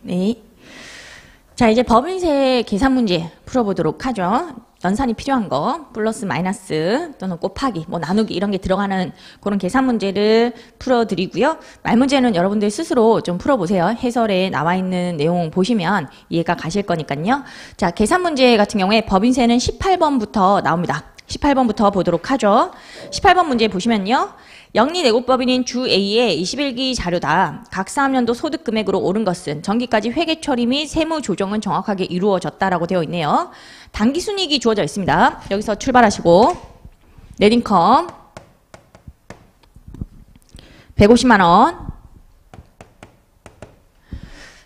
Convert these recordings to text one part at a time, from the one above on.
네. 자, 이제 법인세 계산 문제 풀어보도록 하죠. 연산이 필요한 거, 플러스 마이너스 또는 곱하기, 뭐 나누기 이런 게 들어가는 그런 계산 문제를 풀어드리고요. 말 문제는 여러분들 스스로 좀 풀어보세요. 해설에 나와 있는 내용 보시면 이해가 가실 거니까요. 자, 계산 문제 같은 경우에 법인세는 18번부터 나옵니다. 18번부터 보도록 하죠. 18번 문제 보시면요. 영리내고법인인 주 A의 21기 자료다. 각 사업년도 소득금액으로 오른 것은 정기까지 회계 처리 및 세무 조정은 정확하게 이루어졌다라고 되어 있네요. 당기순이익이 주어져 있습니다. 여기서 출발하시고 넷인컴 150만 원.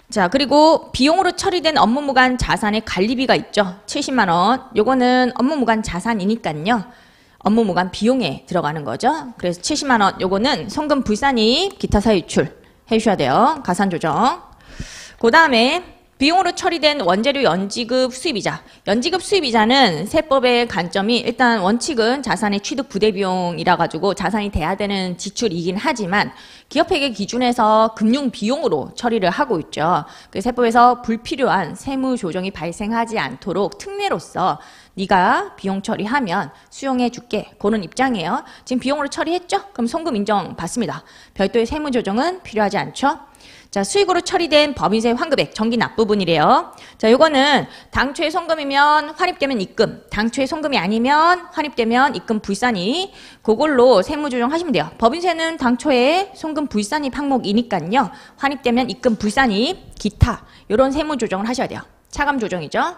자, 그리고 비용으로 처리된 업무무관 자산의 관리비가 있죠. 70만 원. 요거는 업무무관 자산이니까요. 업무무관 비용에 들어가는 거죠. 그래서 70만 원 요거는 송금 불산입 기타 사유출 해주셔야 돼요. 가산조정. 그 다음에 비용으로 처리된 원재료 연지급 수입이자. 연지급 수입이자는 세법의 관점이 일단 원칙은 자산의 취득 부대비용이라 가지고 자산이 돼야 되는 지출이긴 하지만 기업회계 기준에서 금융 비용으로 처리를 하고 있죠. 그래서 세법에서 불필요한 세무 조정이 발생하지 않도록 특례로서 네가 비용 처리하면 수용해 줄게. 그런 입장이에요. 지금 비용으로 처리했죠? 그럼 송금 인정 받습니다. 별도의 세무 조정은 필요하지 않죠? 자, 수익으로 처리된 법인세 환급액 정기 납부분이래요. 자, 요거는 당초에 송금이면 환입되면 입금, 당초에 송금이 아니면 환입되면 입금 불산입, 그걸로 세무 조정하시면 돼요. 법인세는 당초에 송금 불산입 항목이니까요. 환입되면 입금 불산입, 기타 요런 세무 조정을 하셔야 돼요. 차감 조정이죠.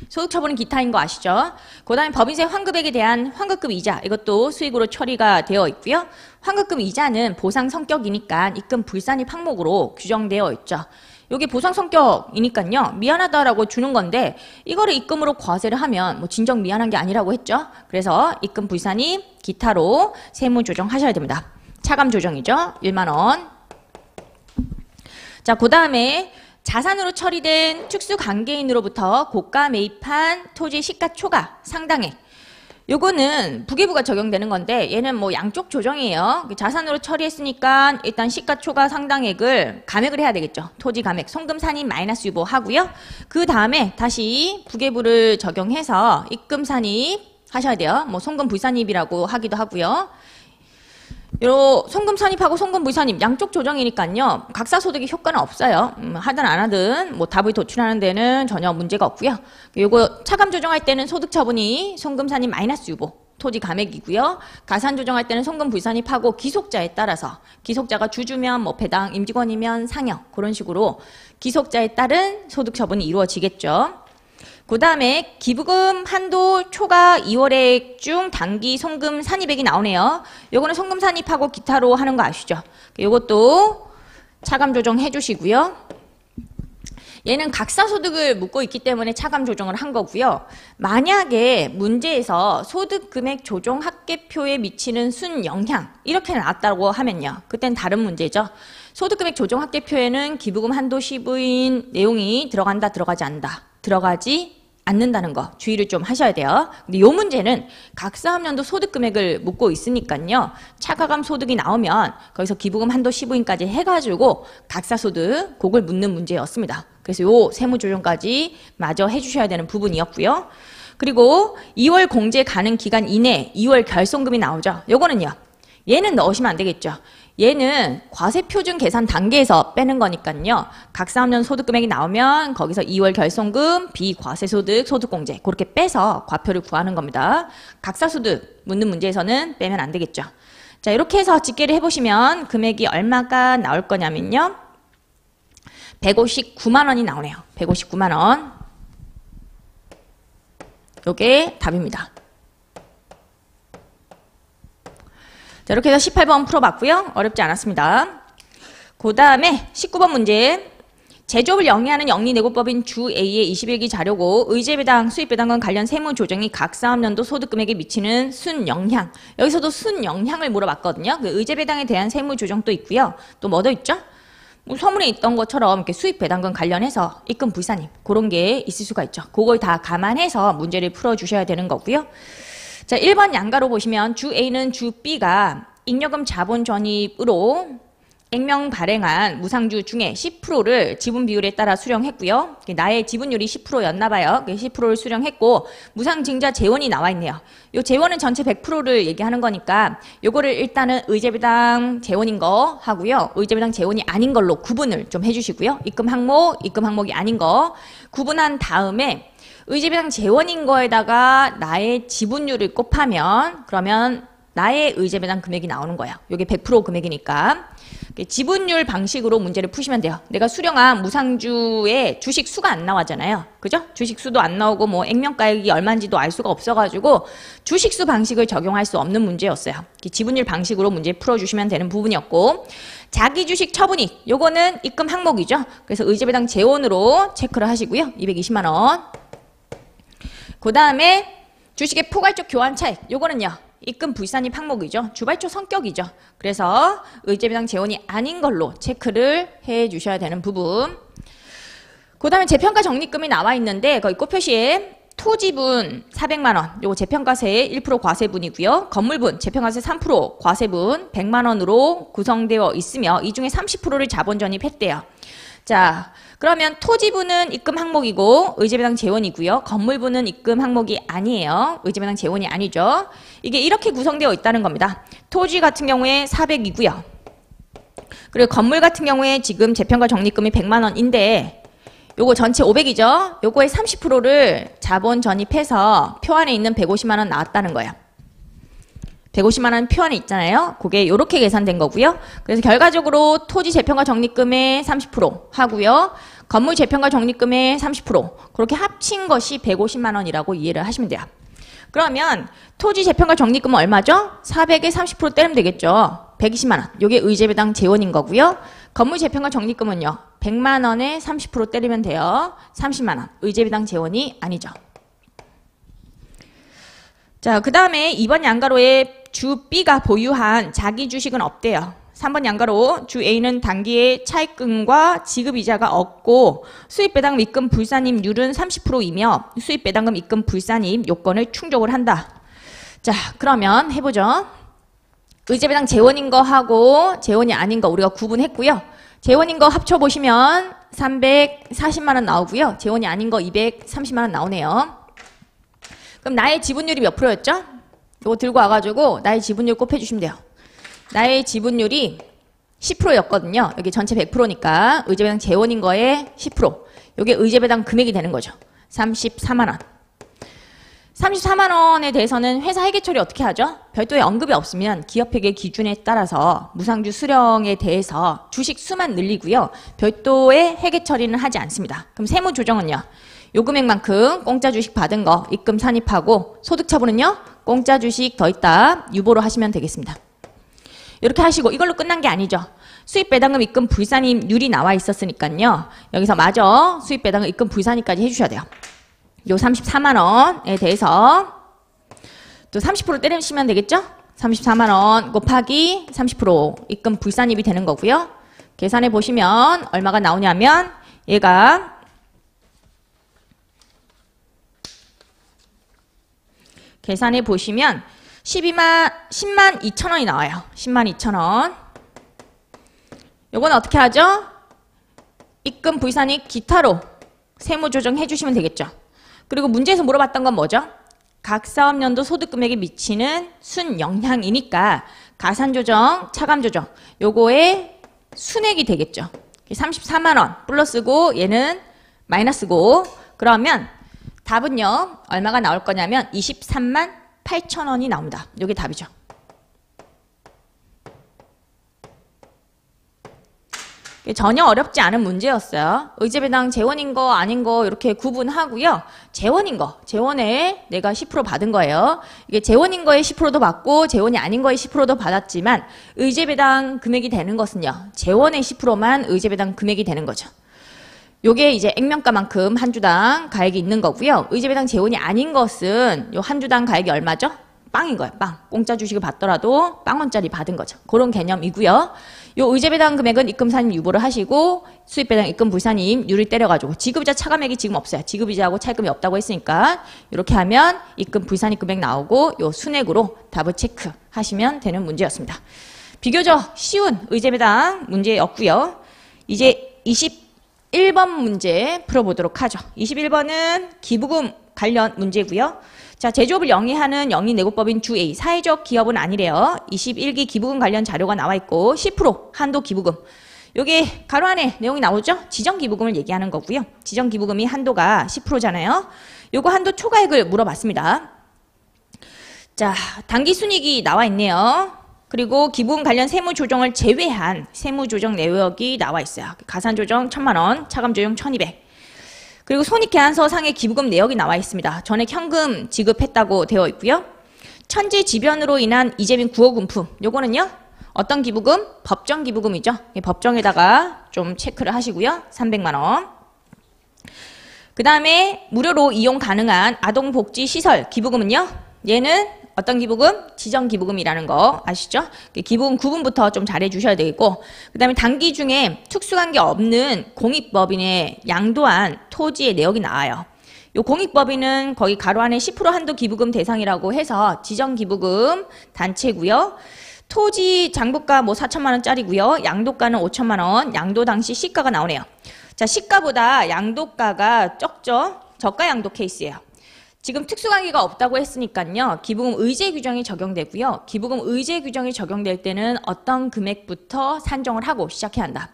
소득처분은 기타인 거 아시죠? 그 다음에 법인세 환급액에 대한 환급금 이자 이것도 수익으로 처리가 되어 있고요. 환급금 이자는 보상 성격이니까 입금 불산입 항목으로 규정되어 있죠. 이게 보상 성격이니까요. 미안하다라고 주는 건데 이거를 입금으로 과세를 하면 뭐 진정 미안한 게 아니라고 했죠. 그래서 입금 불산입 기타로 세무 조정하셔야 됩니다. 차감 조정이죠. 1만 원. 자, 그 다음에 자산으로 처리된 특수관계인으로부터 고가 매입한 토지 시가초과 상당액. 요거는 부계부가 적용되는 건데 얘는 뭐 양쪽 조정이에요. 자산으로 처리했으니까 일단 시가초과 상당액을 감액을 해야 되겠죠. 토지 감액, 송금 산입 마이너스 유보하고요. 그 다음에 다시 부계부를 적용해서 입금 산입 하셔야 돼요. 뭐 송금 불산입이라고 하기도 하고요. 요 송금 산입하고 송금 불산입 양쪽 조정이니까요. 각사소득이 효과는 없어요. 하든 안 하든 뭐 답을 도출하는 데는 전혀 문제가 없고요. 요거 차감 조정할 때는 소득 처분이 송금 산입 마이너스 유보 토지 감액이고요. 가산 조정할 때는 송금 불산입하고 기속자에 따라서 기속자가 주주면 뭐 배당, 임직원이면 상여 그런 식으로 기속자에 따른 소득 처분이 이루어지겠죠. 그 다음에 기부금 한도 초과 2월액 중 단기 송금 산입액이 나오네요. 요거는 송금 산입하고 기타로 하는 거 아시죠? 요것도 차감 조정 해주시고요. 얘는 각사소득을 묻고 있기 때문에 차감 조정을 한 거고요. 만약에 문제에서 소득금액 조정 합계표에 미치는 순영향 이렇게 나왔다고 하면요. 그땐 다른 문제죠. 소득금액 조정 합계표에는 기부금 한도 시부인 내용이 들어간다 들어가지 않는다. 들어가지 않는다는 거 주의를 좀 하셔야 돼요. 근데 이 문제는 각 사업년도 소득 금액을 묻고 있으니까요. 차가감 소득이 나오면 거기서 기부금 한도 시부인까지 해가지고 각사소득 그걸 묻는 문제였습니다. 그래서 요 세무조정까지 마저 해주셔야 되는 부분이었고요. 그리고 2월 공제 가능 기간 이내 2월 결손금이 나오죠. 요거는요. 얘는 넣으시면 안 되겠죠. 얘는 과세표준 계산 단계에서 빼는 거니까요. 각 사업년 소득금액이 나오면 거기서 2월 결손금, 비과세소득, 소득공제 그렇게 빼서 과표를 구하는 겁니다. 각사소득 묻는 문제에서는 빼면 안 되겠죠. 자, 이렇게 해서 집계를 해보시면 금액이 얼마가 나올 거냐면요. 159만 원이 나오네요. 159만 원. 요게 답입니다. 자, 이렇게 해서 18번 풀어봤고요. 어렵지 않았습니다. 그 다음에 19번 문제. 제조업을 영위하는 영리내고법인 주 A의 21기 자료고 의제배당, 수입배당과 관련 세무조정이 각 사업년도 소득금액에 미치는 순영향. 여기서도 순영향을 물어봤거든요. 그 의제배당에 대한 세무조정도 있고요. 또 뭐 더 있죠? 뭐 서문에 있던 것처럼 이렇게 수입배당금 관련해서 입금 불산입 그런 게 있을 수가 있죠. 그걸 다 감안해서 문제를 풀어주셔야 되는 거고요. 자, 1번 양가로 보시면 주 A는 주 B가 잉여금 자본 전입으로 액명 발행한 무상주 중에 10%를 지분 비율에 따라 수령했고요. 나의 지분율이 10%였나 봐요. 10%를 수령했고 무상증자 재원이 나와 있네요. 요 재원은 전체 100%를 얘기하는 거니까 요거를 일단은 의제배당 재원인 거 하고요. 의제배당 재원이 아닌 걸로 구분을 좀 해주시고요. 입금 항목이 아닌 거 구분한 다음에 의제배당 재원인 거에다가 나의 지분율을 곱하면 그러면 나의 의제배당 금액이 나오는 거예요. 요게 100% 금액이니까. 지분율 방식으로 문제를 푸시면 돼요. 내가 수령한 무상주에 주식 수가 안 나왔잖아요. 그죠? 주식 수도 안 나오고 뭐 액면가액이 얼마인지도 알 수가 없어가지고 주식 수 방식을 적용할 수 없는 문제였어요. 지분율 방식으로 문제 풀어주시면 되는 부분이었고 자기 주식 처분익 요거는 입금 항목이죠. 그래서 의제배당 재원으로 체크를 하시고요. 220만 원. 그 다음에 주식의 포괄적 교환 차익 요거는요. 입금 불산입 항목이죠. 주발초 성격이죠. 그래서 의제배당 재원이 아닌 걸로 체크를 해 주셔야 되는 부분. 그 다음에 재평가 적립금이 나와 있는데 거기 꽃표시에 토지분 400만 원 요거 재평가세 1% 과세분이고요. 건물분 재평가세 3% 과세분 100만 원으로 구성되어 있으며 이 중에 30%를 자본 전입했대요. 자, 그러면 토지분은 입금 항목이고 의제배당 재원이고요. 건물분은 입금 항목이 아니에요. 의제배당 재원이 아니죠. 이게 이렇게 구성되어 있다는 겁니다. 토지 같은 경우에 400이고요. 그리고 건물 같은 경우에 지금 재평가 적립금이 100만 원인데 요거 전체 500이죠. 요거의 30%를 자본 전입해서 표 안에 있는 150만 원 나왔다는 거예요. 150만 원 표 안에 있잖아요. 그게 이렇게 계산된 거고요. 그래서 결과적으로 토지 재평가 적립금의 30% 하고요. 건물 재평가 적립금의 30% 그렇게 합친 것이 150만 원이라고 이해를 하시면 돼요. 그러면 토지 재평가 적립금은 얼마죠? 400에 30% 떼면 되겠죠. 120만 원. 이게 의제배당 재원인 거고요. 건물 재평가 적립금은요. 100만 원에 30% 때리면 돼요. 30만 원. 의제배당 재원이 아니죠. 자, 그 다음에 2번 양가로에 주 B가 보유한 자기 주식은 없대요. 3번 양가로 주 A는 단기의 차입금과 지급이자가 없고 수입배당금 입금 불산입률은 30%이며 수입배당금 입금 불산입 요건을 충족을 한다. 자, 그러면 해보죠. 의제배당 재원인 거 하고 재원이 아닌 거 우리가 구분했고요. 재원인 거 합쳐보시면 340만 원 나오고요. 재원이 아닌 거 230만 원 나오네요. 그럼 나의 지분율이 몇 프로였죠? 이거 들고 와가지고 나의 지분율 곱해주시면 돼요. 나의 지분율이 10%였거든요. 여기 전체 100%니까 의제배당 재원인 거에 10%. 이게 의제배당 금액이 되는 거죠. 34만 원. 34만 원에 대해서는 회사 회계 처리 어떻게 하죠? 별도의 언급이 없으면 기업회계 기준에 따라서 무상주 수령에 대해서 주식 수만 늘리고요. 별도의 회계 처리는 하지 않습니다. 그럼 세무 조정은요? 요 금액만큼 공짜 주식 받은 거 입금 산입하고 소득 처분은요? 공짜 주식 더 있다 유보로 하시면 되겠습니다. 이렇게 하시고 이걸로 끝난 게 아니죠. 수입배당금 입금 불산입률이 나와 있었으니까요. 여기서 마저 수입배당금 입금 불산입까지 해주셔야 돼요. 요 34만 원에 대해서 또 30% 때리시면 되겠죠? 34만 원 곱하기 30% 입금 불산입이 되는 거고요. 계산해 보시면 얼마가 나오냐면 얘가 계산해 보시면 10만 2천 원이 나와요. 10만 2천 원. 요건 어떻게 하죠? 입금 불산입 기타로 세무 조정해 주시면 되겠죠. 그리고 문제에서 물어봤던 건 뭐죠? 각 사업연도 소득금액에 미치는 순영향이니까 가산조정, 차감조정 요거의 순액이 되겠죠. 34만 원 플러스고 얘는 마이너스고 그러면 답은요. 얼마가 나올 거냐면 23만 8천 원이 나옵니다. 요게 답이죠. 전혀 어렵지 않은 문제였어요. 의제배당 재원인 거 아닌 거 이렇게 구분하고요. 재원인 거, 재원에 내가 10% 받은 거예요. 이게 재원인 거에 10%도 받고 재원이 아닌 거에 10%도 받았지만 의제배당 금액이 되는 것은요. 재원의 10%만 의제배당 금액이 되는 거죠. 요게 이제 액면가만큼 한 주당 가액이 있는 거고요. 의제배당 재원이 아닌 것은 요 한 주당 가액이 얼마죠? 빵인 거예요. 빵. 공짜 주식을 받더라도 빵원짜리 받은 거죠. 그런 개념이고요. 요 의제배당 금액은 입금 산입 유보를 하시고 수입배당 입금 불산입률을 때려가지고 지급이자 차감액이 지금 없어요. 지급이자하고 차입금이 없다고 했으니까 이렇게 하면 입금 불산입 금액 나오고 요 순액으로 답을 체크하시면 되는 문제였습니다. 비교적 쉬운 의제배당 문제였고요. 이제 21번 문제 풀어보도록 하죠. 21번은 기부금 관련 문제고요. 자, 제조업을 영위하는 영리내고법인 주 A, 사회적 기업은 아니래요. 21기 기부금 관련 자료가 나와 있고 10% 한도 기부금. 여기 가로 안에 내용이 나오죠? 지정기부금을 얘기하는 거고요. 지정기부금이 한도가 10%잖아요. 요거 한도 초과액을 물어봤습니다. 자, 당기순이익이 나와 있네요. 그리고 기부금 관련 세무조정을 제외한 세무조정 내역이 나와 있어요. 가산조정 1000만원, 차감조정 1200. 그리고 손익계산서 상의 기부금 내역이 나와 있습니다. 전액 현금 지급했다고 되어 있고요. 천지지변으로 인한 이재민 9억 은품. 요거는요. 어떤 기부금? 법정 기부금이죠. 법정에다가 좀 체크를 하시고요. 300만원. 그 다음에 무료로 이용 가능한 아동복지시설 기부금은요. 얘는 어떤 기부금? 지정기부금이라는 거 아시죠? 기부금 구분부터 좀 잘해주셔야 되겠고, 그 다음에 단기 중에 특수관계 없는 공익법인에 양도한 토지의 내역이 나와요. 요 공익법인은 거기 가로 안에 10% 한도 기부금 대상이라고 해서 지정기부금 단체고요. 토지 장부가 뭐 4천만원짜리고요. 양도가는 5천만원, 양도 당시 시가가 나오네요. 자, 시가보다 양도가가 적죠? 저가 양도 케이스예요. 지금 특수관계가 없다고 했으니까요. 기부금 의제 규정이 적용되고요. 기부금 의제 규정이 적용될 때는 어떤 금액부터 산정을 하고 시작해야 한다.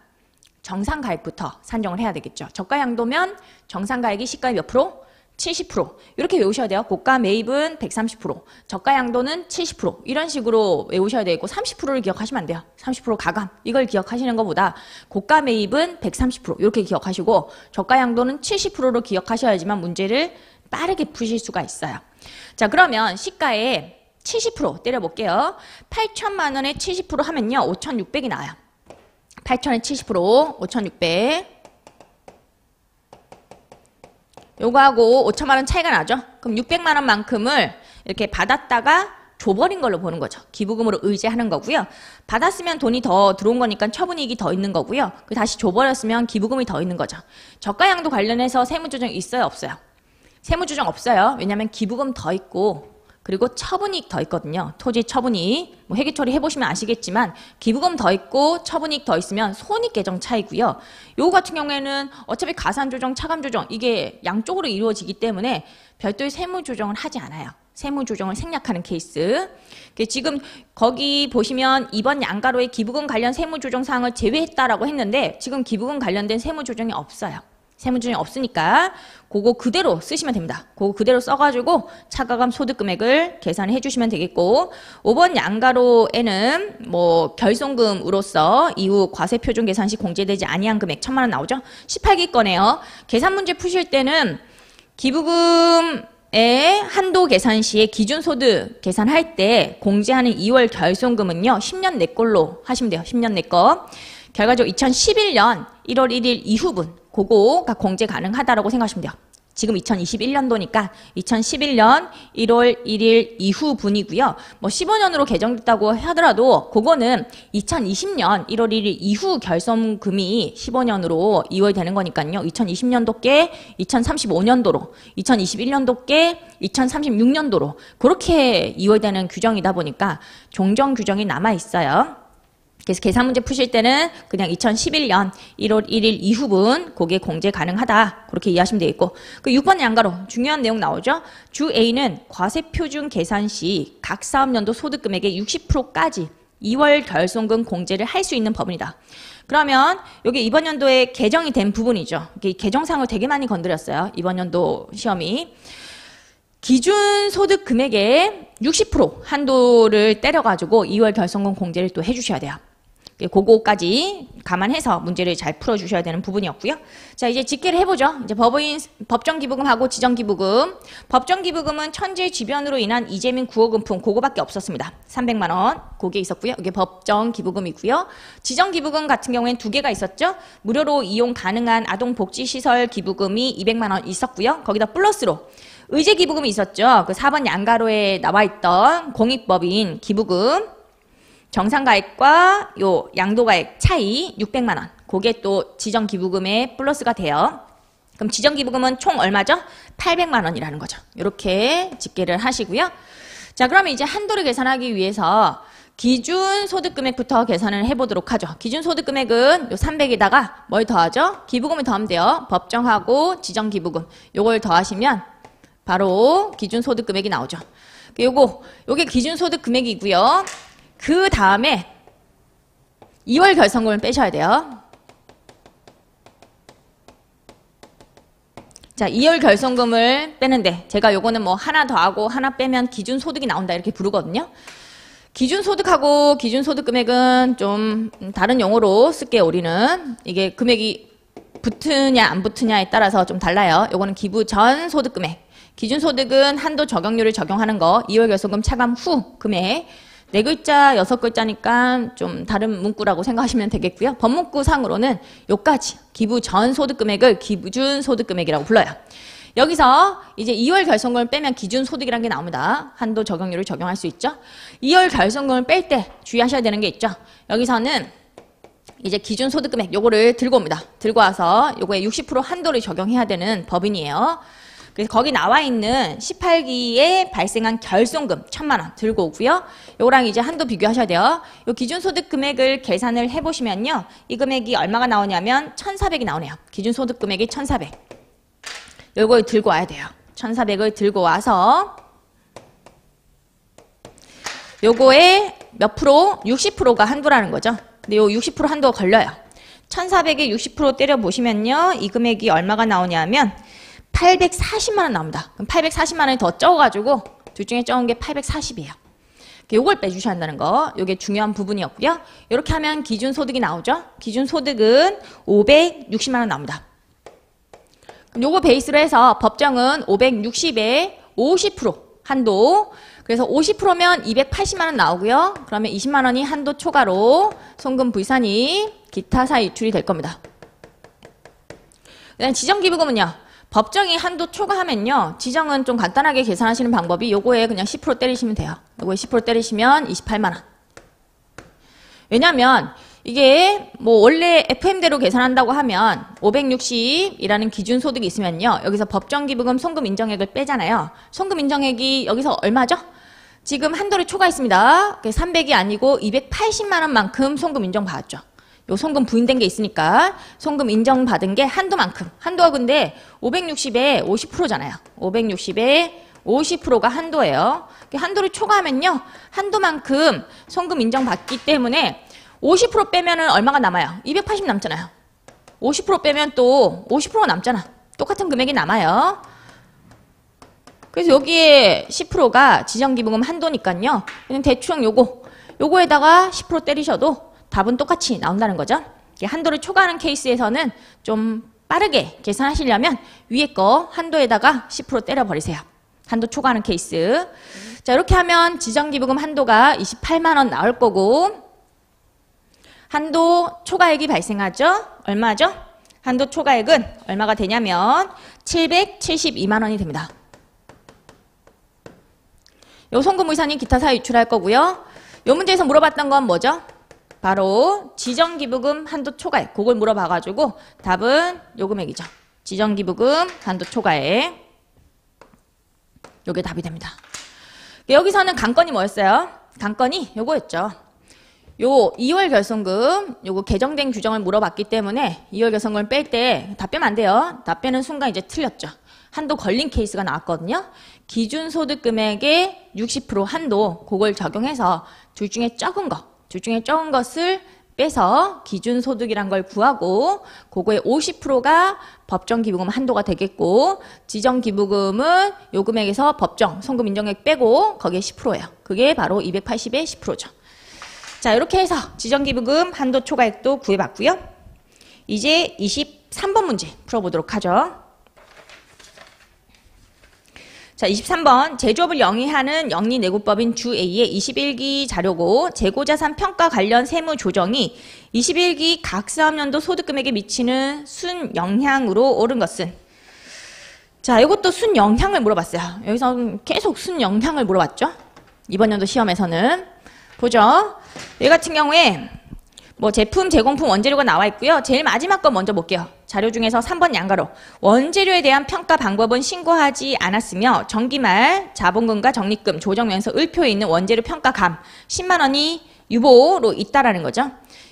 정상가액부터 산정을 해야 되겠죠. 저가 양도면 정상가액이 시가의 몇 프로? 70%. 이렇게 외우셔야 돼요. 고가 매입은 130%, 저가 양도는 70%. 이런 식으로 외우셔야 되고 30%를 기억하시면 안 돼요. 30% 가감. 이걸 기억하시는 것보다 고가 매입은 130% 이렇게 기억하시고 저가 양도는 70%로 기억하셔야지만 문제를 빠르게 푸실 수가 있어요. 자, 그러면 시가에 70% 때려볼게요. 8천만 원에 70% 하면요. 5,600이 나와요. 8천에 70%, 5,600. 요거하고 5천만 원 차이가 나죠? 그럼 600만 원만큼을 이렇게 받았다가 줘버린 걸로 보는 거죠. 기부금으로 의제하는 거고요. 받았으면 돈이 더 들어온 거니까 처분이익이 더 있는 거고요. 다시 줘버렸으면 기부금이 더 있는 거죠. 저가양도 관련해서 세무조정 있어요? 없어요? 세무조정 없어요. 왜냐하면 기부금 더 있고 그리고 처분이익 더 있거든요. 토지 처분이익. 뭐 회계처리 해보시면 아시겠지만 기부금 더 있고 처분이익 더 있으면 손익계정 차이고요. 요거 같은 경우에는 어차피 가산조정, 차감조정 이게 양쪽으로 이루어지기 때문에 별도의 세무조정을 하지 않아요. 세무조정을 생략하는 케이스. 지금 거기 보시면 이번 양가로의 기부금 관련 세무조정 사항을 제외했다라고 했는데 지금 기부금 관련된 세무조정이 없어요. 세무조정이 없으니까 그거 그대로 쓰시면 됩니다. 그거 그대로 써가지고 차가감 소득금액을 계산해 주시면 되겠고 5번 양가로에는 뭐 결손금으로서 이후 과세표준 계산 시 공제되지 아니한 금액 1,000만 원 나오죠. 18기 거네요. 계산 문제 푸실 때는 기부금의 한도 계산 시에 기준소득 계산할 때 공제하는 2월 결손금은요. 10년 내 걸로 하시면 돼요. 10년 내 거. 결과적으로 2011년 1월 1일 이후분 그거가 공제 가능하다라고 생각하시면 돼요. 지금 2021년도니까 2011년 1월 1일 이후 분이고요. 뭐 15년으로 개정됐다고 하더라도 그거는 2020년 1월 1일 이후 결손금이 15년으로 이월되는 거니까요. 2020년도께 2035년도로, 2021년도께 2036년도로 그렇게 이월되는 규정이다 보니까 종정 규정이 남아 있어요. 그래서 계산 문제 푸실 때는 그냥 2011년 1월 1일 이후분 그게 공제 가능하다. 그렇게 이해하시면 되겠고. 그 6번 양가로 중요한 내용 나오죠. 주 A는 과세표준 계산 시 각 사업년도 소득금액의 60%까지 2월 결손금 공제를 할 수 있는 법입니다. 그러면 여기 이번 연도에 개정이 된 부분이죠. 개정사항을 되게 많이 건드렸어요. 이번 연도 시험이. 기준 소득 금액의 60% 한도를 때려가지고 2월 결손금 공제를 또 해주셔야 돼요. 그거까지 감안해서 문제를 잘 풀어주셔야 되는 부분이었고요. 자, 이제 집계를 해보죠. 이제 법정기부금하고 지정기부금. 법정기부금은 천재지변으로 인한 이재민 9억 은품 그거밖에 없었습니다. 300만 원 그게 있었고요. 이게 법정기부금이고요. 지정기부금 같은 경우에는 두 개가 있었죠. 무료로 이용 가능한 아동복지시설 기부금이 200만 원 있었고요. 거기다 플러스로 의제기부금이 있었죠. 그 4번 양가로에 나와있던 공익법인 기부금 정상가액과 요 양도가액 차이 600만 원. 그게 또 지정기부금에 플러스가 돼요. 그럼 지정기부금은 총 얼마죠? 800만 원이라는 거죠. 이렇게 집계를 하시고요. 자, 그러면 이제 한도를 계산하기 위해서 기준 소득금액부터 계산을 해보도록 하죠. 기준 소득금액은 요 300에다가 뭘 더하죠? 기부금을 더하면 돼요. 법정하고 지정기부금 요걸 더하시면 바로 기준 소득금액이 나오죠. 요게 기준 소득금액이고요. 그 다음에 2월 결성금을 빼셔야 돼요. 자, 2월 결성금을 빼는데 제가 요거는 뭐 하나 더하고 하나 빼면 기준 소득이 나온다 이렇게 부르거든요. 기준 소득하고 기준 소득 금액은 좀 다른 용어로 쓸게요. 우리는 이게 금액이 붙으냐 안 붙으냐에 따라서 좀 달라요. 요거는 기부 전 소득 금액. 기준 소득은 한도 적용률을 적용하는 거. 2월 결성금 차감 후 금액. 4글자, 6글자니까 좀 다른 문구라고 생각하시면 되겠고요. 법문구상으로는 요까지 기부 전 소득 금액을 기준 소득 금액이라고 불러요. 여기서 이제 2월 결성금을 빼면 기준 소득이라는 게 나옵니다. 한도 적용률을 적용할 수 있죠. 2월 결성금을 뺄 때 주의하셔야 되는 게 있죠. 여기서는 이제 기준 소득 금액 요거를 들고 옵니다. 들고 와서 요거에 60% 한도를 적용해야 되는 법인이에요. 그래서 거기 나와 있는 18기에 발생한 결손금 1,000만 원 들고 오고요. 요거랑 이제 한도 비교하셔야 돼요. 요 기준 소득 금액을 계산을 해보시면요. 이 금액이 얼마가 나오냐면 1,400이 나오네요. 기준 소득 금액이 1,400. 요걸 들고 와야 돼요. 1,400을 들고 와서 요거에 몇 프로? 60%가 한도라는 거죠. 근데 요 60% 한도가 걸려요. 1,400에 60% 때려 보시면요. 이 금액이 얼마가 나오냐면 840만 원 나옵니다. 그럼 840만 원이 더 적어가지고 둘 중에 적은 게 840이에요. 요걸 빼주셔야 한다는 거. 요게 중요한 부분이었고요. 이렇게 하면 기준 소득이 나오죠. 기준 소득은 560만 원 나옵니다. 요거 베이스로 해서 법정은 560에 50% 한도. 그래서 50%면 280만 원 나오고요. 그러면 20만 원이 한도 초과로 송금 불산이 기타 사유 유출이 될 겁니다. 그다음 지정기부금은요. 법정이 한도 초과하면요. 지정은 좀 간단하게 계산하시는 방법이 요거에 그냥 10% 때리시면 돼요. 요거에 10% 때리시면 28만 원. 왜냐면 이게 뭐 원래 FM대로 계산한다고 하면 560이라는 기준 소득이 있으면요. 여기서 법정기부금 송금 인정액을 빼잖아요. 송금 인정액이 여기서 얼마죠? 지금 한도를 초과했습니다. 300이 아니고 280만 원만큼 송금 인정받았죠. 요 송금 부인된 게 있으니까 송금 인정받은 게 한도만큼. 한도가 근데 560에 50%잖아요. 560에 50%가 한도예요. 한도를 초과하면요. 한도만큼 송금 인정받기 때문에 50% 빼면은 얼마가 남아요? 280 남잖아요. 50% 빼면 또 50%가 남잖아. 똑같은 금액이 남아요. 그래서 여기에 10%가 지정기부금 한도니까요. 그냥 대충 요거에다가 10% 때리셔도 답은 똑같이 나온다는 거죠. 한도를 초과하는 케이스에서는 좀 빠르게 계산하시려면 위에 거 한도에다가 10% 때려버리세요. 한도 초과하는 케이스. 자, 이렇게 하면 지정기부금 한도가 28만 원 나올 거고 한도 초과액이 발생하죠? 얼마죠? 한도 초과액은 얼마가 되냐면 772만 원이 됩니다. 요 송금 의산이 기타 사유 유출할 거고요. 요 문제에서 물어봤던 건 뭐죠? 바로 지정기부금 한도 초과액. 그걸 물어봐가지고 답은 요 금액이죠. 지정기부금 한도 초과액. 요게 답이 됩니다. 여기서는 관건이 뭐였어요? 관건이 요거였죠. 요 2월 결손금 요거 개정된 규정을 물어봤기 때문에 2월 결손금을 뺄 때 다 빼면 안 돼요. 다 빼는 순간 이제 틀렸죠. 한도 걸린 케이스가 나왔거든요. 기준 소득 금액의 60% 한도 그걸 적용해서 둘 중에 적은 것을 빼서 기준 소득이란 걸 구하고 그거의 50%가 법정 기부금 한도가 되겠고 지정 기부금은 요 금액에서 법정 송금 인정액 빼고 거기에 10%예요. 그게 바로 280의 10%죠. 자, 이렇게 해서 지정기부금 한도 초과액도 구해봤고요. 이제 23번 문제 풀어보도록 하죠. 자, 23번 제조업을 영위하는 영리내구법인 주 A의 21기 자료고 재고자산 평가 관련 세무 조정이 21기 각 사업연도 소득금액에 미치는 순영향으로 옳은 것은 자, 이것도 순영향을 물어봤어요. 여기서 계속 순영향을 물어봤죠. 이번 연도 시험에서는 보죠. 얘 같은 경우에 뭐 제품, 제공품, 원재료가 나와 있고요. 제일 마지막 거 먼저 볼게요. 자료 중에서 3번 양가로 원재료에 대한 평가 방법은 신고하지 않았으며 정기말 자본금과 적립금 조정면서 을표에 있는 원재료 평가감 10만 원이 유보로 있다라는 거죠.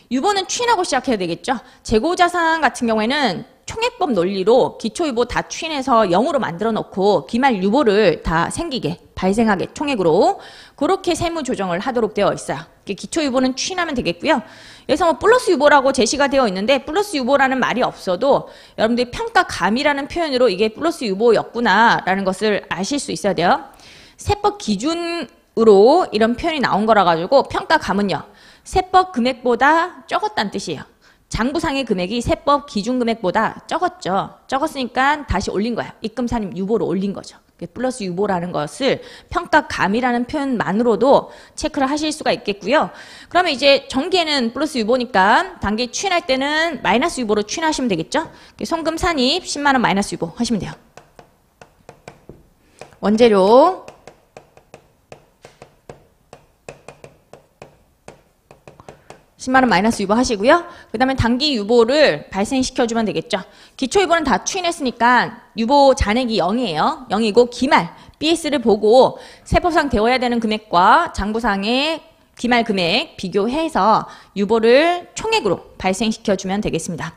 유보는 추인하고 시작해야 되겠죠. 재고자산 같은 경우에는 총액법 논리로 기초유보 다 추인해서 0으로 만들어 놓고 기말 유보를 다 생기게 발생하게 총액으로 그렇게 세무 조정을 하도록 되어 있어요. 기초유보는 추인하면 되겠고요. 그래서 뭐 플러스 유보라고 제시가 되어 있는데 플러스 유보라는 말이 없어도 여러분들이 평가감이라는 표현으로 이게 플러스 유보였구나라는 것을 아실 수 있어야 돼요. 세법 기준으로 이런 표현이 나온 거라 가지고 평가감은요. 세법 금액보다 적었다는 뜻이에요. 장부상의 금액이 세법 기준 금액보다 적었죠. 적었으니까 다시 올린 거야. 입금산입 유보로 올린 거죠. 플러스 유보라는 것을 평가감이라는 표현만으로도 체크를 하실 수가 있겠고요. 그러면 이제 정기에는 플러스 유보니까 단기 추인할 때는 마이너스 유보로 추인하시면 되겠죠. 송금 산입 10만 원 마이너스 유보 하시면 돼요. 원재료 10만 원 마이너스 유보 하시고요. 그 다음에 단기 유보를 발생시켜주면 되겠죠. 기초유보는 다 추인했으니까 유보 잔액이 0이에요. 0이고 기말 BS를 보고 세법상 되어야 되는 금액과 장부상의 기말 금액 비교해서 유보를 총액으로 발생시켜주면 되겠습니다.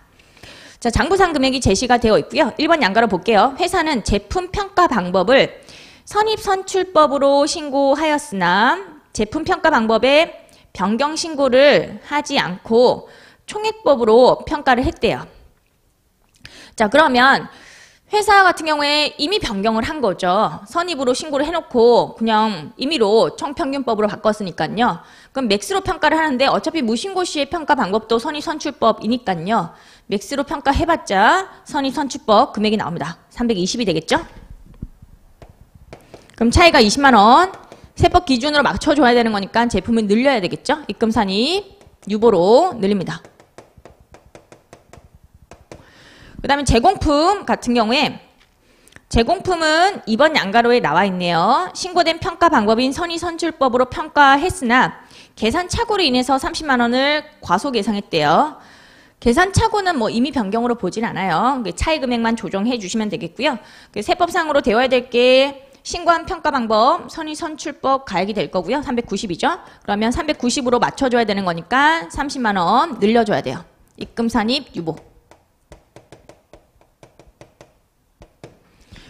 자, 장부상 금액이 제시가 되어 있고요. 1번 양가로 볼게요. 회사는 제품 평가 방법을 선입선출법으로 신고하였으나 제품 평가 방법에 변경 신고를 하지 않고 총액법으로 평가를 했대요. 자, 그러면 회사 같은 경우에 이미 변경을 한 거죠. 선입으로 신고를 해놓고 그냥 임의로 총평균법으로 바꿨으니까요. 그럼 맥스로 평가를 하는데 어차피 무신고 시의 평가 방법도 선입선출법이니까요. 맥스로 평가해봤자 선입선출법 금액이 나옵니다. 320이 되겠죠? 그럼 차이가 20만 원. 세법 기준으로 맞춰줘야 되는 거니까 제품을 늘려야 되겠죠? 입금산입 유보로 늘립니다. 그 다음에 제공품 같은 경우에 제공품은 이번 양가로에 나와 있네요. 신고된 평가 방법인 선의선출법으로 평가했으나 계산착오로 인해서 30만 원을 과속 예상했대요. 계산착오는 뭐 이미 변경으로 보진 않아요. 차이 금액만 조정해 주시면 되겠고요. 세법상으로 되어야 될 게 신고한 평가 방법 선의선출법 가액이 될 거고요. 390이죠. 그러면 390으로 맞춰줘야 되는 거니까 30만 원 늘려줘야 돼요. 입금산입 유보.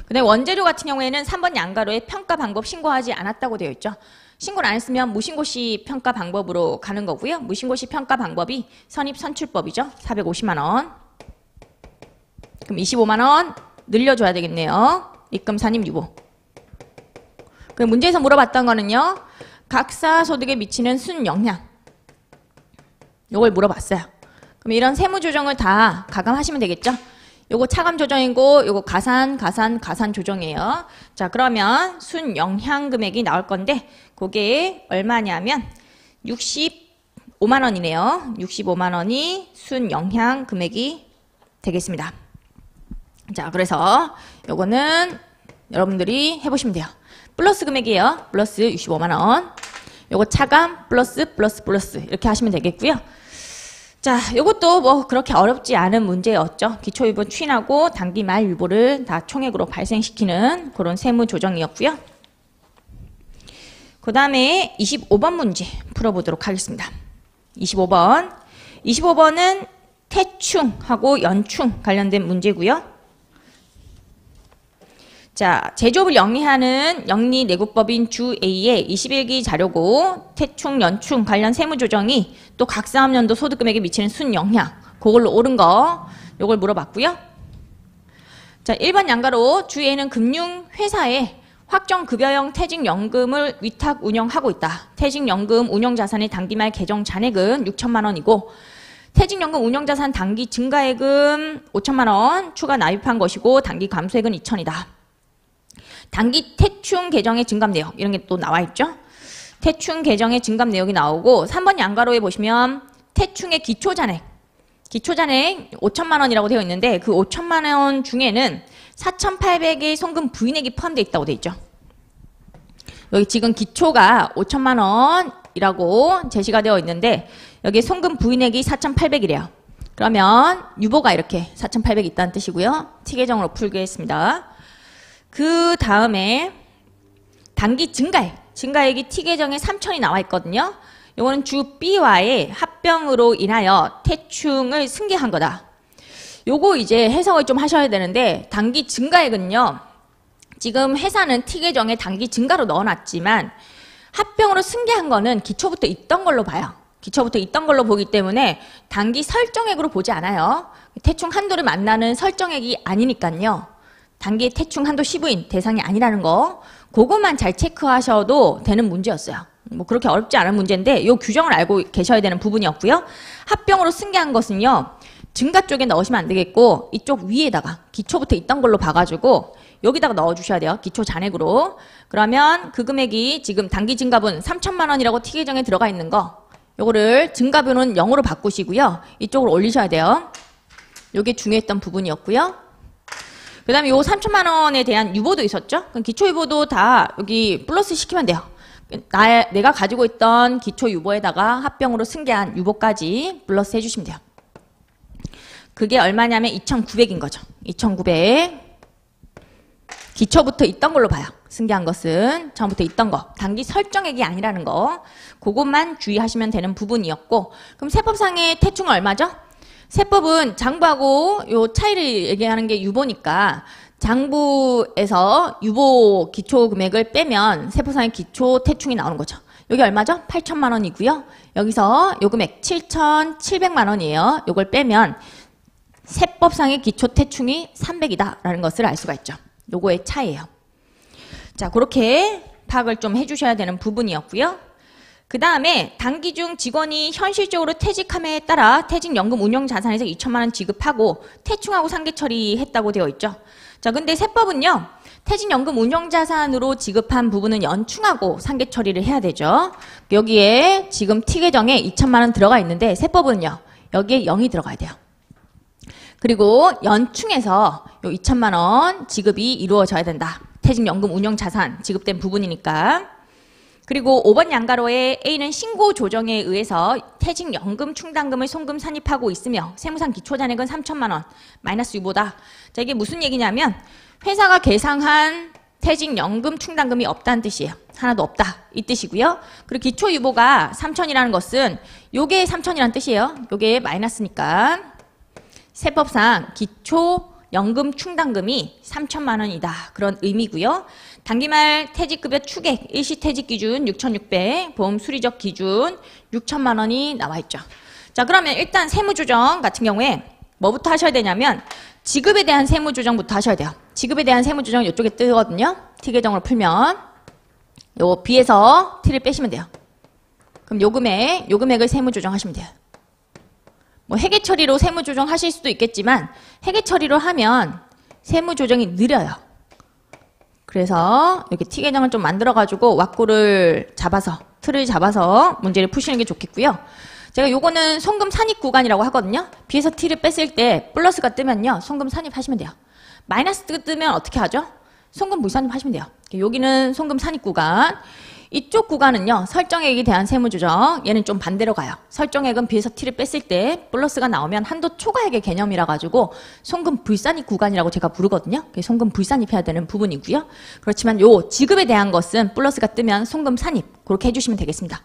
근데 원재료 같은 경우에는 3번 양가로에 평가 방법 신고하지 않았다고 되어 있죠. 신고를 안 했으면 무신고시 평가 방법으로 가는 거고요. 무신고시 평가 방법이 선입선출법이죠. 450만 원. 그럼 25만 원 늘려줘야 되겠네요. 입금산입 유보. 그 문제에서 물어봤던 거는요. 각사 소득에 미치는 순영향. 요걸 물어봤어요. 그럼 이런 세무 조정을 다 가감하시면 되겠죠. 요거 차감 조정이고 요거 가산 조정이에요. 자, 그러면 순영향 금액이 나올 건데 그게 얼마냐면 65만 원이네요. 65만 원이 순영향 금액이 되겠습니다. 자, 그래서 요거는 여러분들이 해보시면 돼요. 플러스 금액이에요. 플러스 65만 원. 요거 차감 플러스 이렇게 하시면 되겠고요. 자, 요것도 뭐 그렇게 어렵지 않은 문제였죠. 기초유보 추인하고 단기 말 유보를 다 총액으로 발생시키는 그런 세무 조정이었고요. 그 다음에 25번 문제 풀어보도록 하겠습니다. 25번. 25번은 태충하고 연충 관련된 문제고요. 자, 제조업을 영리하는 영리내국법인 주 A의 21기 자료고 태충, 연충 관련 세무조정이 또 각 사업연도 소득금액에 미치는 순영향 그걸로 옳은 거 요걸 물어봤고요. 자, 1번 양가로 주 A는 금융회사에 확정급여형 퇴직연금을 위탁 운영하고 있다. 퇴직연금 운영자산의 단기말 계정 잔액은 6천만 원이고 퇴직연금 운영자산 단기 증가액은 5천만 원 추가 납입한 것이고 단기 감소액은 2천이다. 단기 태충 계정의 증감 내역 이런 게 또 나와 있죠. 태충 계정의 증감 내역이 나오고 3번 양가로에 보시면 태충의 기초잔액 5천만 원이라고 되어 있는데 그 5천만 원 중에는 4,800의 송금 부인액이 포함되어 있다고 되어 있죠. 여기 지금 기초가 5천만 원이라고 제시가 되어 있는데 여기 송금 부인액이 4,800이래요. 그러면 유보가 이렇게 4,800 있다는 뜻이고요. T 계정으로 풀겠습니다. 그 다음에 단기 증가액이 T 계정에 3,000이 나와 있거든요. 요거는 주 B와의 합병으로 인하여 태충을 승계한 거다. 요거 이제 해석을 좀 하셔야 되는데, 단기 증가액은요, 지금 회사는 T 계정에 단기 증가로 넣어놨지만 합병으로 승계한 거는 기초부터 있던 걸로 봐요. 기초부터 있던 걸로 보기 때문에 단기 설정액으로 보지 않아요. 태충 한도를 만나는 설정액이 아니니까요. 단기 태충 한도 시부인 대상이 아니라는 거, 그것만 잘 체크하셔도 되는 문제였어요. 뭐 그렇게 어렵지 않은 문제인데 이 규정을 알고 계셔야 되는 부분이었고요. 합병으로 승계한 것은요, 증가 쪽에 넣으시면 안 되겠고 이쪽 위에다가 기초부터 있던 걸로 봐가지고 여기다가 넣어주셔야 돼요. 기초 잔액으로. 그러면 그 금액이 지금 단기 증가분 3,000만 원이라고 T 계정에 들어가 있는 거, 요거를 증가분은 0으로 바꾸시고요. 이쪽으로 올리셔야 돼요. 요게 중요했던 부분이었고요. 그 다음에 요 3,000만 원에 대한 유보도 있었죠. 그럼 기초 유보도 다 여기 플러스 시키면 돼요. 내가 가지고 있던 기초 유보에다가 합병으로 승계한 유보까지 플러스 해주시면 돼요. 그게 얼마냐면 2,900인 거죠. 2,900. 기초부터 있던 걸로 봐요. 승계한 것은 처음부터 있던 거. 단기 설정액이 아니라는 거. 그것만 주의하시면 되는 부분이었고, 그럼 세법상의 태충은 얼마죠? 세법은 장부하고 요 차이를 얘기하는 게 유보니까 장부에서 유보 기초 금액을 빼면 세법상의 기초 태충이 나오는 거죠. 여기 얼마죠? 8,000만 원이고요. 여기서 요 금액 7,700만 원이에요. 요걸 빼면 세법상의 기초 태충이 300이다라는 것을 알 수가 있죠. 요거의 차이예요. 자, 그렇게 파악을 좀 해주셔야 되는 부분이었고요. 그 다음에 단기 중 직원이 현실적으로 퇴직함에 따라 퇴직연금 운용자산에서 2,000만 원 지급하고 태충하고 상계 처리했다고 되어 있죠. 자, 근데 세법은요, 퇴직연금 운용자산으로 지급한 부분은 연충하고 상계 처리를 해야 되죠. 여기에 지금 T 계정에 2,000만 원 들어가 있는데 세법은요, 여기에 0이 들어가야 돼요. 그리고 연충해서 요 2,000만 원 지급이 이루어져야 된다. 퇴직연금 운용자산 지급된 부분이니까. 그리고 5번 양가로에 A는 신고 조정에 의해서 퇴직연금 충당금을 송금 산입하고 있으며 세무상 기초잔액은 3,000만 원 마이너스 유보다. 자, 이게 무슨 얘기냐면 회사가 계상한 퇴직연금 충당금이 없다는 뜻이에요. 하나도 없다 이 뜻이고요. 그리고 기초유보가 3,000이라는 것은 요게 3,000이라는 뜻이에요. 요게 마이너스니까 세법상 기초연금 충당금이 3,000만 원이다 그런 의미고요. 단기말 퇴직급여 추객 일시퇴직 기준 6,600, 보험 수리적 기준 6,000만 원이 나와 있죠. 자, 그러면 일단 세무조정 같은 경우에 뭐부터 하셔야 되냐면 지급에 대한 세무조정부터 하셔야 돼요. 지급에 대한 세무조정은 이쪽에 뜨거든요. T 계정으로 풀면 요 B에서 T를 빼시면 돼요. 그럼 요 금액을 세무조정하시면 돼요. 뭐 회계 처리로 세무조정 하실 수도 있겠지만 회계 처리로 하면 세무조정이 느려요. 그래서 이렇게 T 계정을 좀 만들어가지고 왁구를 잡아서, 틀을 잡아서 문제를 푸시는 게 좋겠고요. 제가 요거는 송금 산입 구간이라고 하거든요. B에서 T를 뺐을 때 플러스가 뜨면요, 송금 산입하시면 돼요. 마이너스 뜨면 어떻게 하죠? 송금 불산입 하시면 돼요. 여기는 송금 산입 구간. 이쪽 구간은요, 설정액에 대한 세무조정. 얘는 좀 반대로 가요. 설정액은 B에서 T를 뺐을 때 플러스가 나오면 한도 초과액의 개념이라 가지고 송금 불산입 구간이라고 제가 부르거든요. 송금 불산입해야 되는 부분이고요. 그렇지만 요 지급에 대한 것은 플러스가 뜨면 송금 산입 그렇게 해주시면 되겠습니다.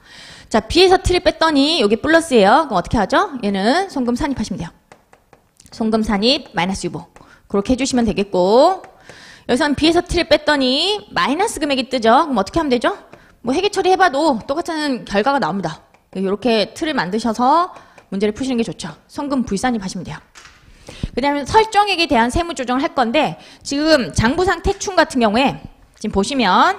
자, B에서 T를 뺐더니 여기 플러스예요. 그럼 어떻게 하죠? 얘는 송금 산입하시면 돼요. 송금 산입 마이너스 유보 그렇게 해주시면 되겠고, 여기서는 B에서 T를 뺐더니 마이너스 금액이 뜨죠. 그럼 어떻게 하면 되죠? 뭐 회계 처리해봐도 똑같은 결과가 나옵니다. 이렇게 틀을 만드셔서 문제를 푸시는 게 좋죠. 송금 불산입 하시면 돼요. 그 다음에 설정액에 대한 세무조정을 할 건데, 지금 장부상 태충 같은 경우에 지금 보시면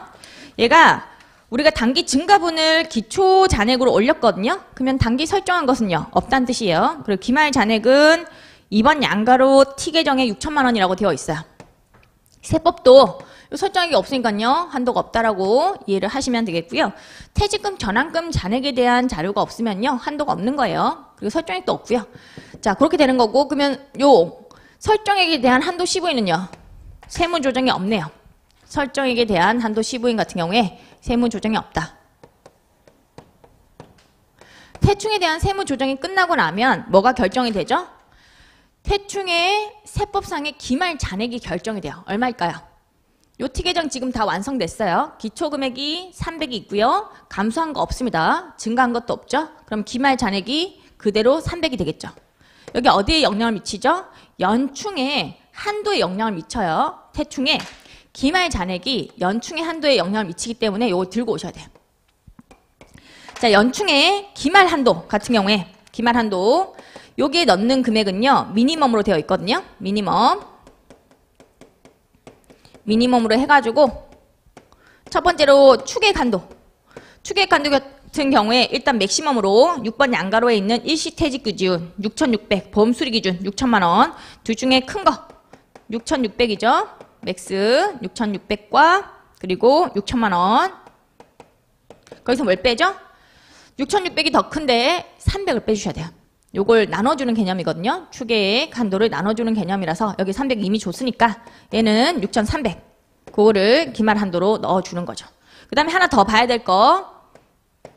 얘가 우리가 단기 증가분을 기초 잔액으로 올렸거든요. 그러면 단기 설정한 것은요, 없다는 뜻이에요. 그리고 기말 잔액은 2번 양가로 T 계정에 6,000만 원이라고 되어 있어요. 세법도 설정액이 없으니까요, 한도가 없다라고 이해를 하시면 되겠고요. 퇴직금 전환금 잔액에 대한 자료가 없으면요, 한도가 없는 거예요. 그리고 설정액도 없고요. 자, 그렇게 되는 거고, 그러면 요 설정액에 대한 한도 시부인은요, 세무조정이 없네요. 설정액에 대한 한도 시부인 같은 경우에 세무조정이 없다. 태충에 대한 세무 조정이 끝나고 나면 뭐가 결정이 되죠? 태충의 세법상의 기말 잔액이 결정이 돼요. 얼마일까요? 요 티계정 지금 다 완성됐어요. 기초금액이 300이 있고요. 감소한 거 없습니다. 증가한 것도 없죠. 그럼 기말 잔액이 그대로 300이 되겠죠. 여기 어디에 영향을 미치죠? 연충의 한도에 영향을 미쳐요. 태충의 기말 잔액이 연충의 한도에 영향을 미치기 때문에 요거 들고 오셔야 돼요. 자, 연충의 기말 한도 같은 경우에 기말 한도 여기에 넣는 금액은요. 미니멈으로 되어 있거든요. 미니멈으로 해가지고 첫 번째로 추계액 한도. 추계액 한도 같은 경우에 일단 맥시멈으로 6번 양가로에 있는 일시퇴직 기준 6,600, 보험수리 기준 6천만 원. 둘 중에 큰 거 6,600이죠. 맥스 6,600과 그리고 6천만 원. 거기서 뭘 빼죠? 6,600이 더 큰데 300을 빼주셔야 돼요. 요걸 나눠주는 개념이거든요. 추계액 한도를 나눠주는 개념이라서 여기 300 이미 줬으니까 얘는 6,300. 그거를 기말 한도로 넣어주는 거죠. 그 다음에 하나 더 봐야 될 거.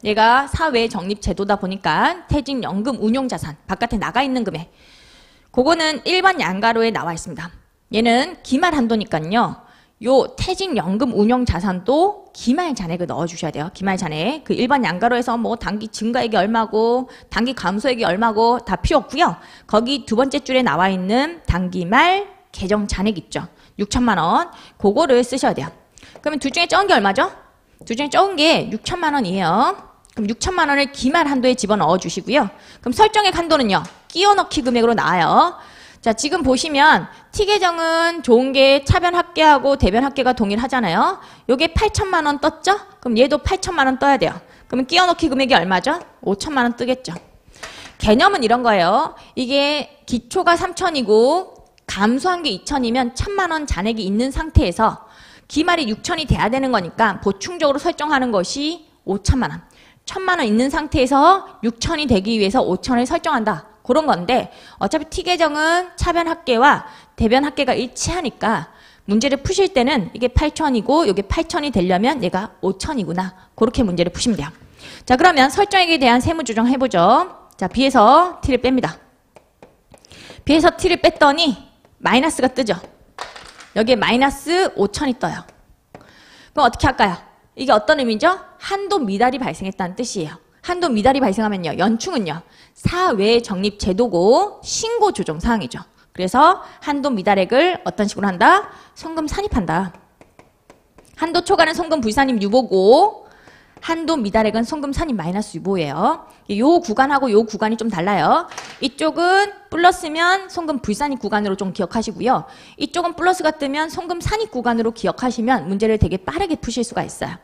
얘가 사회 적립 제도다 보니까 퇴직연금 운용자산 바깥에 나가 있는 금액. 그거는 일반 양가로에 나와 있습니다. 얘는 기말 한도니까요. 요 퇴직연금 운용자산도 기말 잔액을 넣어주셔야 돼요. 기말 잔액. 그 일반 양가로에서 뭐 단기 증가액이 얼마고 단기 감소액이 얼마고 다 필요 없고요. 거기 두 번째 줄에 나와 있는 단기말 계정 잔액 있죠. 6천만 원. 그거를 쓰셔야 돼요. 그러면 둘 중에 적은 게 얼마죠? 둘 중에 적은 게 6천만 원이에요. 그럼 6천만 원을 기말 한도에 집어넣어 주시고요. 그럼 설정액 한도는요. 끼워넣기 금액으로 나와요. 자, 지금 보시면 T계정은 좋은 게 차변 합계하고 대변 합계가 동일하잖아요. 요게 8천만 원 떴죠? 그럼 얘도 8천만 원 떠야 돼요. 그러면 끼워넣기 금액이 얼마죠? 5천만 원 뜨겠죠. 개념은 이런 거예요. 이게 기초가 3천이고 감소한 게 2천이면 1,000만 원 잔액이 있는 상태에서 기말이 6천이 돼야 되는 거니까 보충적으로 설정하는 것이 5천만 원. 1,000만 원 있는 상태에서 6천이 되기 위해서 5천을 설정한다. 그런 건데 어차피 T계정은 차변 합계와 대변 합계가 일치하니까 문제를 푸실 때는 이게 8천이고 이게 8천이 되려면 얘가 5천이구나. 그렇게 문제를 푸시면 돼요. 자, 그러면 설정액에 대한 세무 조정 해보죠. 자, B에서 T를 뺍니다. B에서 T를 뺐더니 마이너스가 뜨죠. 여기에 마이너스 5천이 떠요. 그럼 어떻게 할까요? 이게 어떤 의미죠? 한도 미달이 발생했다는 뜻이에요. 한도 미달이 발생하면요. 연충은요. 사회 적립 제도고 신고 조정 사항이죠. 그래서 한도 미달액을 어떤 식으로 한다? 송금 산입한다. 한도 초과는 송금 불산입 유보고 한도 미달액은 송금 산입 마이너스 유보예요. 요 구간하고 요 구간이 좀 달라요. 이쪽은 플러스면 송금 불산입 구간으로 좀 기억하시고요. 이쪽은 플러스가 뜨면 송금 산입 구간으로 기억하시면 문제를 되게 빠르게 푸실 수가 있어요.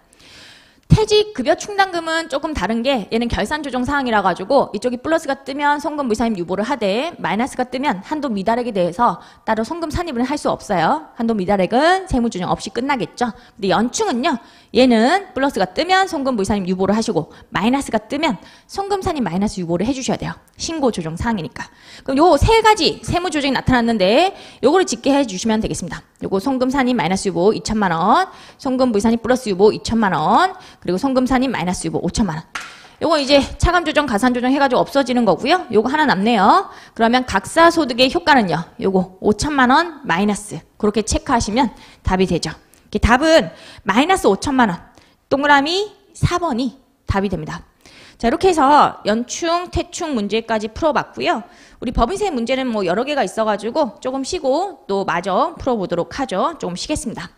퇴직급여 충당금은 조금 다른 게 얘는 결산조정 사항이라 가지고 이쪽이 플러스가 뜨면 송금 불산입 유보를 하되 마이너스가 뜨면 한도 미달액에 대해서 따로 송금 산입을 할 수 없어요. 한도 미달액은 세무조정 없이 끝나겠죠. 근데 연충은요. 얘는 플러스가 뜨면 송금 불산입 유보를 하시고 마이너스가 뜨면 송금 산입 마이너스 유보를 해주셔야 돼요. 신고 조정 사항이니까. 그럼 요 세 가지 세무조정이 나타났는데 요거를 짚게 해주시면 되겠습니다. 요거 송금 산입 마이너스 유보 2천만 원, 송금 불산입 플러스 유보 2천만 원, 그리고 송금 산입 마이너스 유보 5천만 원. 요거 이제 차감 조정, 가산 조정 해가지고 없어지는 거고요. 요거 하나 남네요. 그러면 각사 소득의 효과는요. 요거 5천만 원 마이너스. 그렇게 체크하시면 답이 되죠. 답은 마이너스 5천만 원. 동그라미 4번이 답이 됩니다. 자, 이렇게 해서 연충, 퇴충 문제까지 풀어봤고요. 우리 법인세 문제는 뭐 여러 개가 있어가지고 조금 쉬고 또 마저 풀어보도록 하죠. 조금 쉬겠습니다.